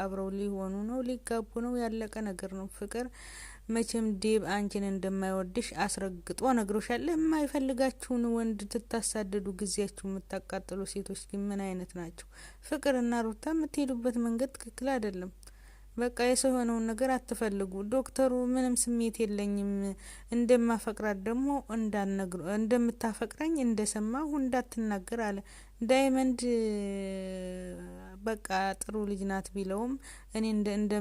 አብረው ሊሆኑ ነው ሊጋቡ ነው ያለቀ ነገር ነው ፍቅር መቼም ዴብ አንቺን እንደማይወድሽ አስረግጦ ነግሮሻል የማይፈልጋችሁን ወንድ ትታሳደዱ ጊዜያችሁ የምታቃጥሉ ሴቶች ግን ምን አይነት ናቸው ፍቅርና ሩታ የምትሄዱበት መንገድ ትክክል አይደለም በቃ የሰው የሆነውን ነገር አትፈልጉ ዶክተሩ ምንም ስሜት የለኝም እንደማፈቅራት ደግሞ እንዳልነግሩ እንደምታፈቅረኝ እንደሰማሁ እንዳትናገር አለ ዳይመንድ በቃ ጥሩ ልጅ ናት ቢለውም እኔ እንደ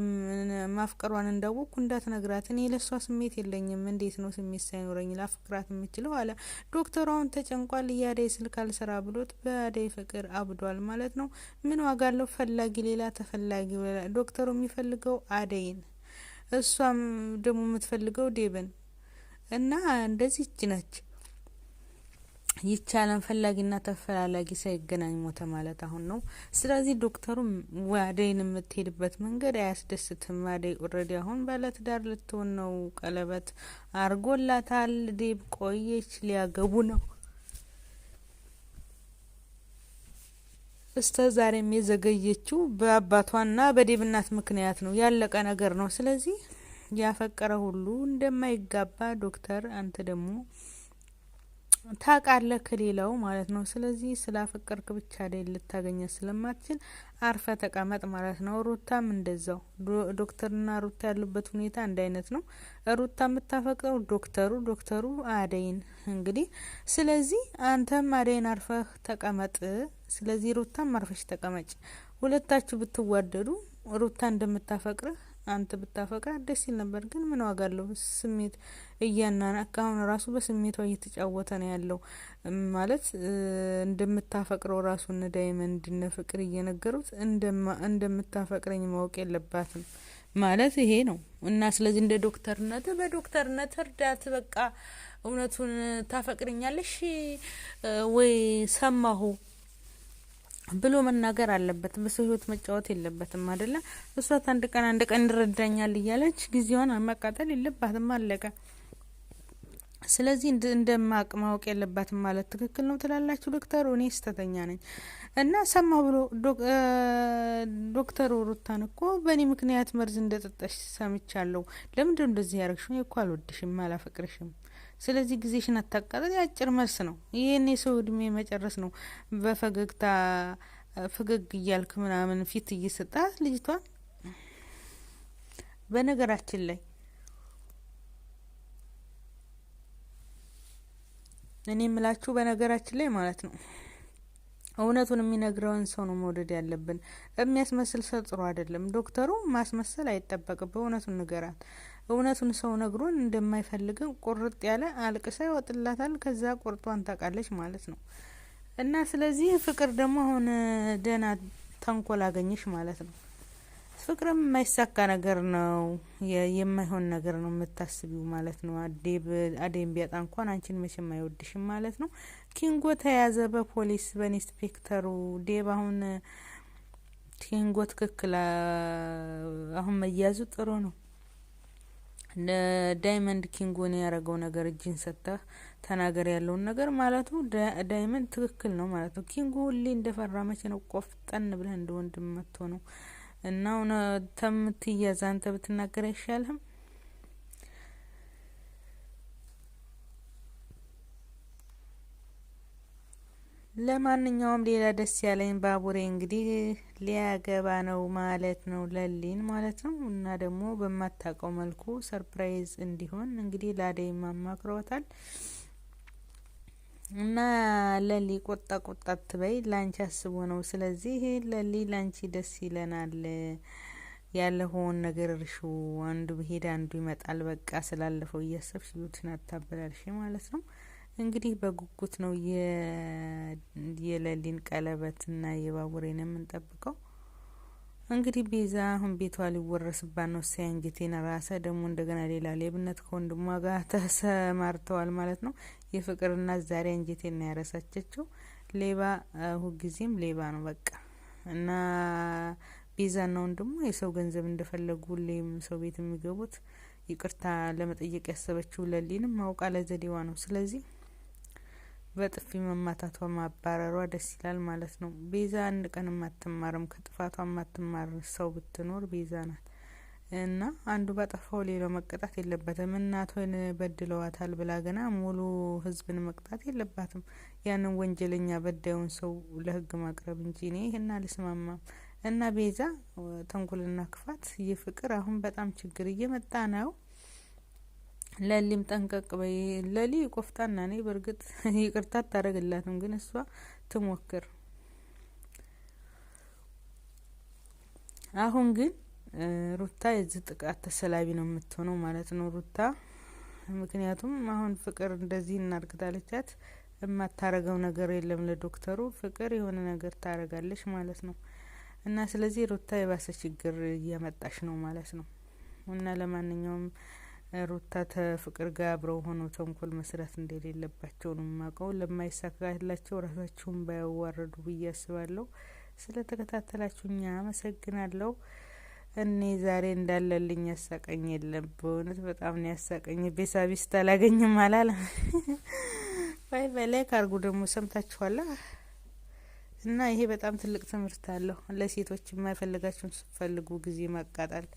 ማፍቀሯን እንዳወቅኩ እንዳትነግራት እኔ ለሷ ስሜት የለኝም እንዴት ነው ስሜት ሳይኖረኝ ላፍቅራት የምችለው አለ ዶክተሩ አሁን ተጨንቋል ያደይ ስልክ አልሰራ ብሎት በአደይ ፍቅር አብዷል ማለት ነው ምን ዋጋ አለው ፈላጊ ሌላ ተፈላጊ ዶክተሩ የሚፈልገው አደይን እሷም ደግሞ የምትፈልገው ዴብን እና እንደዚህ እጅ ነች ይቻላል ፈላጊና ተፈላላጊ ሳይገናኝ ሞተ ማለት አሁን ነው ስለዚህ ዶክተሩም አደይን የምትሄድበት መንገድ አያስደስትም አደይ ኦሬዲ አሁን ባለትዳር ልትሆን ነው ቀለበት አርጎላታል ዴብ ቆየች ሊያገቡ ነው ዛሬም የዘገየችው በአባቷና በዴብ እናት ምክንያት ነው ያለቀ ነገር ነው ስለዚህ ያፈቀረ ሁሉ እንደማይጋባ ዶክተር አንተ ደግሞ ታቃለህ ከሌላው ማለት ነው ስለዚህ ስላፈቀርክ ብቻ አይደል ልታገኘ ስለማትችል አርፈ ተቀመጥ ማለት ነው ሩታም እንደዛው ዶክተርና ሩታ ያሉበት ሁኔታ አንድ አይነት ነው ሩታ የምታፈቅረው ዶክተሩ አደይን እንግዲህ ስለዚህ አንተም አደይን አርፈህ ተቀመጥ ስለዚህ ሩታም አርፈሽ ተቀመጭ ሁለታችሁ ብትዋደዱ ሩታ እንደምታፈቅርህ አንተ ብታፈቅራት ደስ ይል ነበር ግን ምን ዋጋ አለው ስሜት እያናናካ አሁን ራሱ በስሜቷ እየተጫወተ ነው ያለው ማለት እንደምታፈቅረው ራሱን ዳይመንድ ፍቅር እየነገሩት እንደምታፈቅረኝ ማወቅ የለባትም ማለት ይሄ ነው እና ስለዚህ እንደ ዶክተርነት በዶክተርነት እርዳት በቃ እውነቱን ታፈቅርኛለሽ ወይ ሰማሁ ብሎ መናገር አለበት በሰው ህይወት መጫወት የለበትም አይደለ እሷ አንድ ቀን ይረዳኛል እያለች ጊዜዋን ማቃጠል የለባትም አለቀ ስለዚህ እንደማቅ የለባትም ማለት ትክክል ነው ትላላችሁ ዶክተሩ እኔ ስተተኛ ነኝ እና ሰማ ብሎ ዶክተሩ ሩታን እኮ በእኔ ምክንያት መርዝ እንደጠጣሽ ሰምቻለሁ ለምንድነው እንደዚህ ያረግሽው እኮ አልወድሽም አላፈቅርሽም ስለዚህ ጊዜሽን አታቃጥል ያጭር መልስ ነው ይሄኔ ሰው እድሜ መጨረስ ነው በፈገግታ ፈገግ እያልክ ምናምን ፊት እየሰጣት ልጅቷ በነገራችን ላይ እኔ ምላችሁ በነገራችን ላይ ማለት ነው እውነቱን የሚነግረውን ሰው ነው መውደድ ያለብን የሚያስመስል ሰው ጥሩ አይደለም ዶክተሩ ማስመሰል አይጠበቅም እውነቱን ንገራት እውነቱን ሰው ነግሮን እንደማይፈልገው ቁርጥ ያለ አልቅሳ ይወጥላታል ከዛ ቁርጧን ታቃለች ማለት ነው እና ስለዚህ ፍቅር ደግሞ አሁን ደና ተንኮል አገኘሽ ማለት ነው ፍቅርም የማይሳካ ነገር ነው የማይሆን ነገር ነው የምታስቢው ማለት ነው አዴም ቢያጣ እንኳን አንቺን መቼም አይወድሽም ማለት ነው ኪንጎ ተያዘ በፖሊስ በኢንስፔክተሩ ዴብ አሁን ኪንጎ ትክክል አሁን መያዙ ጥሩ ነው ዳይመንድ ኪንጎን ያረገው ነገር እጅን ሰጥተህ ተናገር ያለውን ነገር ማለቱ ዳይመንድ ትክክል ነው ማለት ነው ኪንጎ ሁሌ እንደፈራ መቼ ነው ቆፍጠን ብለህ እንደወንድም መጥቶ ነው እና ተምትያዝ አንተ ብትናገር አይሻልህም ለማንኛውም ሌላ ደስ ያለኝ ባቡሬ እንግዲህ ሊያገባ ነው ማለት ነው ለሊን ማለት ነው እና ደግሞ በማታውቀው መልኩ ሰርፕራይዝ እንዲሆን እንግዲህ ላደይ ማማክሮታል እና ለሊ ቆጣ ትበይ ላንቺ አስቦ ነው ስለዚህ ለሊ ላንቺ ደስ ይለናል ያለውን ነገር እርሹ አንዱ በሄድ አንዱ ይመጣል በቃ ስላለፈው እያሰብሽ ልትና ታበላልሽ ማለት ነው እንግዲህ በጉጉት ነው የለሊን ቀለበትና የባቡሬን የምንጠብቀው እንግዲህ ቤዛ አሁን ቤቷ ሊወረስባት ነው ሲያንግቴና ራሰ ደግሞ እንደገና ሌላ ሌብነት ከወንድሟ ጋር ተሰማርተዋል ማለት ነው የፍቅርና ዛሬ አንጀቴና ያረሳቸችው ሌባ ሁልጊዜም ሌባ ነው በቃ እና ቤዛና ወንድሟ የሰው ገንዘብ እንደፈለጉ ሁሌም ሰው ቤት የሚገቡት ይቅርታ ለመጠየቅ ያሰበችው ለሊንም ማውቃ ለዘዴዋ ነው ስለዚህ በጥፊ መማታቷ ማባረሯ ደስ ይላል ማለት ነው። ቤዛ አንድ ቀን አትማርም፣ ከጥፋቷ ማትማር ሰው ብትኖር ቤዛ ናት። እና አንዱ ባጠፋው ሌላው መቀጣት የለበትም። እናቷን በድለዋታል ብላ ገና ሙሉ ህዝብን መቅጣት የለባትም። ያንን ወንጀለኛ በዳዩን ሰው ለህግ ማቅረብ እንጂ እኔ ይሄን አልስማማም። እና ቤዛ ተንኮልና ክፋት የፍቅር አሁን በጣም ችግር እየመጣ ነው። ለሊም ጠንቀቅ በይ። ለሊ ቆፍጣና ነኝ በርግጥ ይቅርታ ታረግላትም፣ ግን እሷ ትሞክር። አሁን ግን ሩታ የዚህ ጥቃት ተሰላቢ ነው የምትሆነው ማለት ነው ሩታ። ምክንያቱም አሁን ፍቅር እንደዚህ እናርግታለቻት የማታረገው ነገር የለም ለዶክተሩ። ፍቅር የሆነ ነገር ታረጋለች ማለት ነው። እና ስለዚህ ሩታ የባሰ ችግር እያመጣች ነው ማለት ነው። እና ለማንኛውም ሩታ ተፍቅር ጋር አብረው ሆኖ ተንኮል መስራት እንደሌለባቸው ነው የማውቀው። ለማይሳካላቸው ራሳቸውን ባያዋርዱ ብዬ አስባለሁ። ስለተከታተላችሁኝ አመሰግናለሁ። እኔ ዛሬ እንዳለልኝ ያሳቀኝ የለም፣ በእውነት በጣም ነው ያሳቀኝ። ቤሳቢስት አላገኝም አላለ። ባይ በላይ ካርጉ ደግሞ ሰምታችኋላ። እና ይሄ በጣም ትልቅ ትምህርት አለው ለሴቶች። የማይፈልጋቸውን ስትፈልጉ ጊዜ ማቃጣል